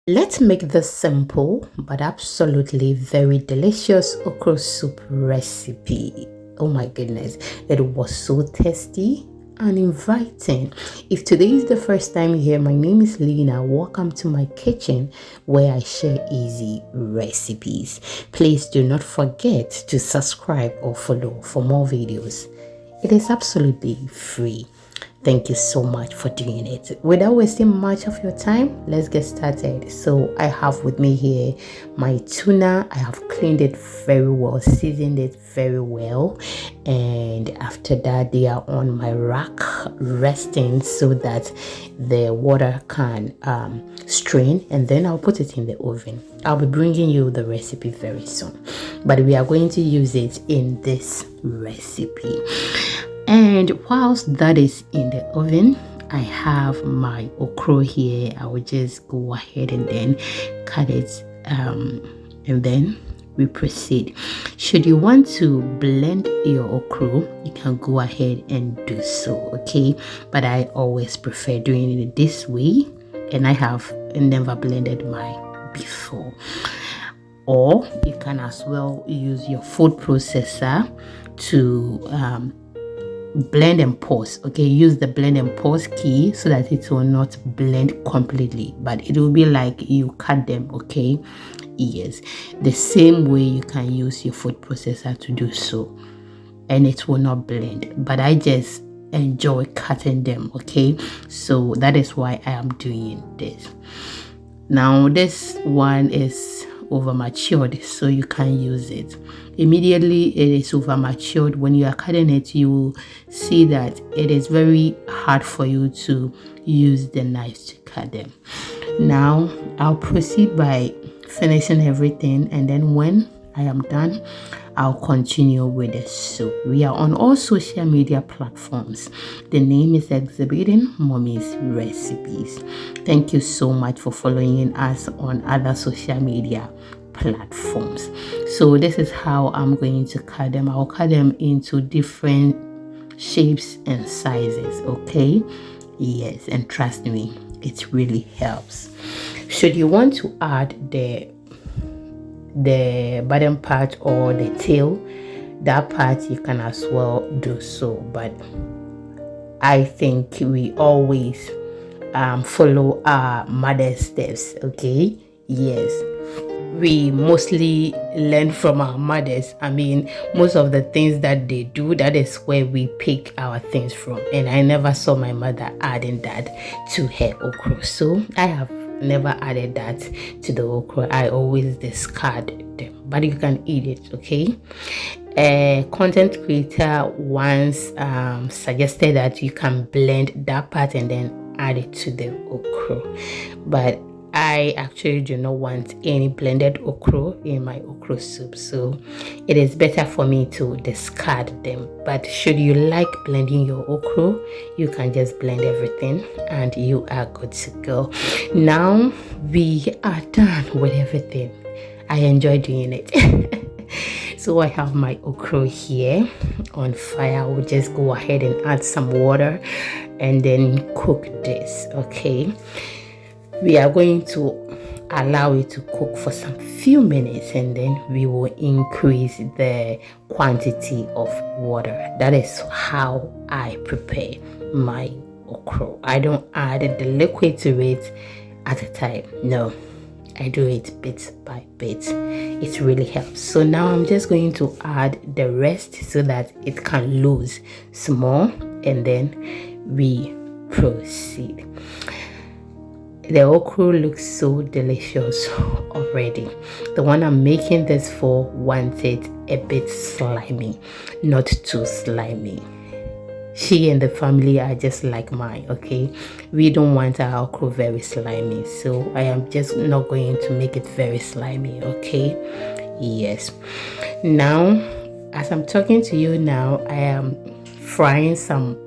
Let's make this simple but absolutely very delicious okra soup recipe. Oh my goodness, it was so tasty and inviting. If today is the first time you hear, my name is Lena. Welcome to my kitchen where I share easy recipes. Please do not forget to subscribe or follow for more videos. It is absolutely free. Thank you so much for doing it. Without wasting much of your time, let's get started. So I have with me here my tuna. I have cleaned it very well, seasoned it very well, and after that they are on my rack resting so that the water can strain, and then I'll put it in the oven. I'll be bringing you the recipe very soon, but we are going to use it in this recipe. And whilst that is in the oven, I have my okra here. I will just go ahead and then cut it, and then we proceed. Should you want to blend your okra, you can go ahead and do so, okay? But I always prefer doing it this way, and I have never blended mine before. Or you can as well use your food processor to blend and pause. Okay, use the blend and pause key so that it will not blend completely, but it will be like you cut them. Okay, yes, the same way you can use your food processor to do so, and it will not blend, but I just enjoy cutting them. Okay, so that is why I am doing this. Now this one is over matured, so you can use it immediately. It is over matured. When you are cutting it, you will see that it is very hard for you to use the knife to cut them. Now I'll proceed by finishing everything, and then when I am done, I'll continue with the soup. We are on all social media platforms. The name is Exhibiting Mommy's Recipes. Thank you so much for following us on other social media platforms. So this is how I'm going to cut them. I'll cut them into different shapes and sizes, okay? Yes, and trust me, it really helps. Should you want to add the bottom part or the tail, that part you can as well do so, but I think we always follow our mother's steps, okay? Yes, we mostly learn from our mothers. I mean, most of the things that they do, that is where we pick our things from, and I never saw my mother adding that to her okra, so I have never added that to the okra. I always discard them, but you can eat it, okay? A content creator once suggested that you can blend that part and then add it to the okra, but I actually do not want any blended okra in my okra soup, so it is better for me to discard them. But should you like blending your okra, you can just blend everything and you are good to go. Now we are done with everything. I enjoy doing it. So I have my okra here on fire. I will just go ahead and add some water and then cook this, okay? We are going to allow it to cook for some few minutes, and then we will increase the quantity of water. That is how I prepare my okra. I don't add the liquid to it at a time. No, I do it bit by bit. It really helps. So now I'm just going to add the rest so that it can lose small, and then we proceed. The okra looks so delicious already. The one I'm making this for wants it a bit slimy, not too slimy. She and the family are just like mine, okay? We don't want our okra very slimy, so I am just not going to make it very slimy, okay? Yes. Now, as I'm talking to you now, I am frying some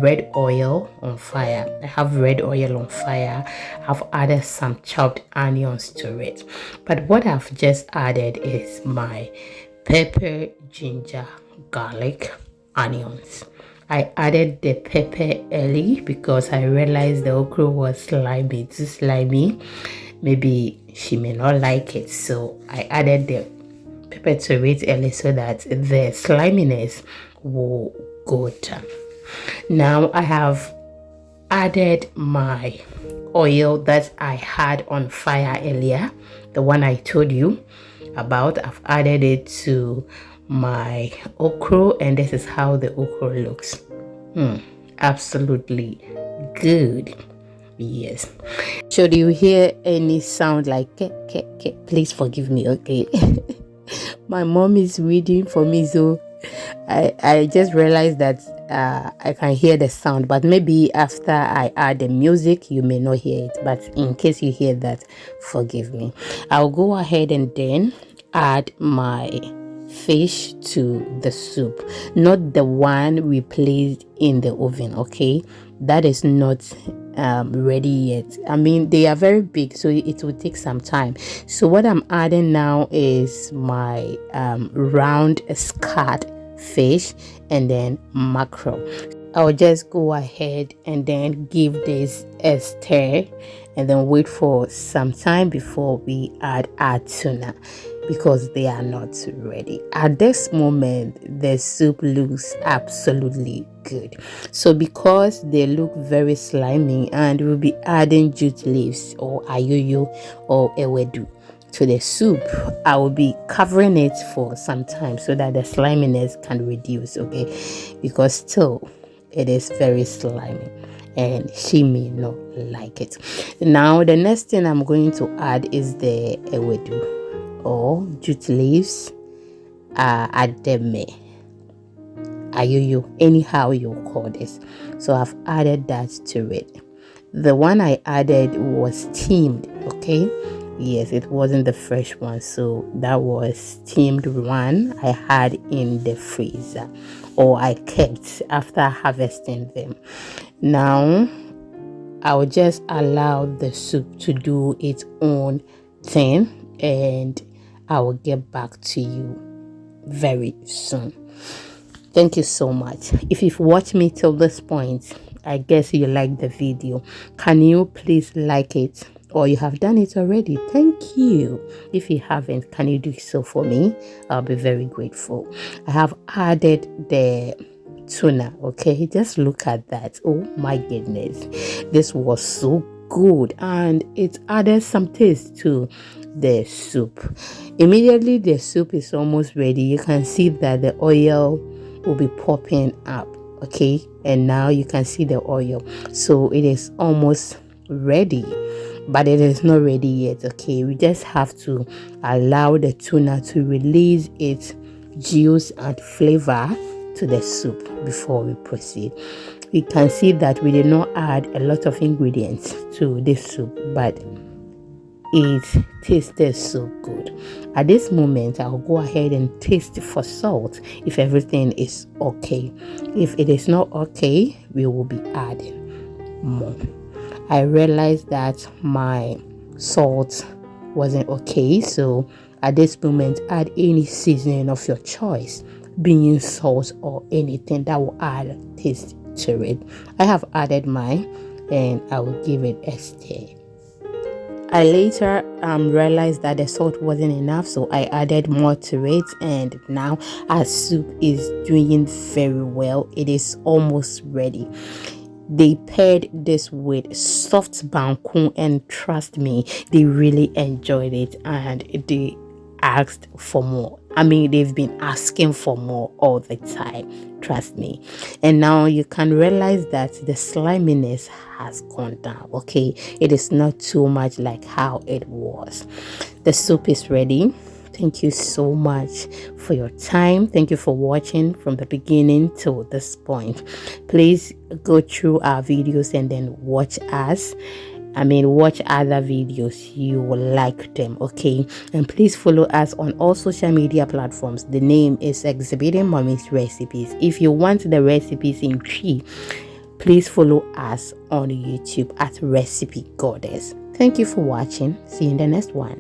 red oil on fire. I have red oil on fire. I've added some chopped onions to it, but what I've just added is my pepper, ginger, garlic, onions. I added the pepper early because I realized the okra was slimy, too slimy, maybe she may not like it, so I added the pepper to it early so that the sliminess will go down. Now I have added my oil that I had on fire earlier, the one I told you about. I've added it to my okra, and this is how the okra looks. Absolutely good. Yes. Should you hear any sound like ke, ke, ke, please forgive me, okay? My mom is reading for me, so I just realized that I can hear the sound, but maybe after I add the music you may not hear it. But in case you hear that, forgive me. I'll go ahead and then add my fish to the soup, not the one we placed in the oven, okay? That is not ready yet. I mean, they are very big, so it will take some time. So what I'm adding now is my round scarred fish and then mackerel. I'll just go ahead and then give this a stir and then wait for some time before we add our tuna, because they are not ready. At this moment, the soup looks absolutely good. So because they look very slimy, and we'll be adding jute leaves or ayoyo or ewedu to the soup, I will be covering it for some time so that the sliminess can reduce, okay? Because still it is very slimy and she may not like it. Now the next thing I'm going to add is the ewedu or jute leaves, ademe, ayoyo, anyhow you call this. So I've added that to it. The one I added was steamed, okay? Yes, it wasn't the fresh one, so that was steamed one I had in the freezer, or I kept after harvesting them. Now I'll just allow the soup to do its own thing, and I will get back to you very soon. Thank you so much. If you've watched me till this point, I guess you like the video. Can you please like it? Or you have done it already? Thank you. If you haven't, can you do so for me? I'll be very grateful. I have added the tuna, okay? Just look at that. Oh my goodness, this was so good, and it added some taste to the soup. Immediately the soup is almost ready, you can see that the oil will be popping up, okay? And now you can see the oil, so it is almost ready, but it is not ready yet, okay? We just have to allow the tuna to release its juice and flavor to the soup before we proceed. We can see that we did not add a lot of ingredients to this soup, but it tasted so good. At this moment, I'll go ahead and taste for salt if everything is okay. If it is not okay, we will be adding more. I realized that my salt wasn't okay, so at this moment add any seasoning of your choice, being salt or anything that will add taste to it. I have added mine, and I will give it a stir. I later realized that the salt wasn't enough, so I added more to it, and now our soup is doing very well. It is almost ready. They paired this with soft bangkun, and trust me, they really enjoyed it, and they asked for more. I mean, they've been asking for more all the time, trust me. And now you can realize that the sliminess has gone down, okay? It is not too much like how it was. The soup is ready. Thank you so much for your time. Thank you for watching from the beginning to this point. Please go through our videos and then watch us. Watch other videos. You will like them, okay? And please follow us on all social media platforms. The name is Exhibiting Mommy's Recipes. If you want the recipes in tree, please follow us on YouTube at Recipe Goddess. Thank you for watching. See you in the next one.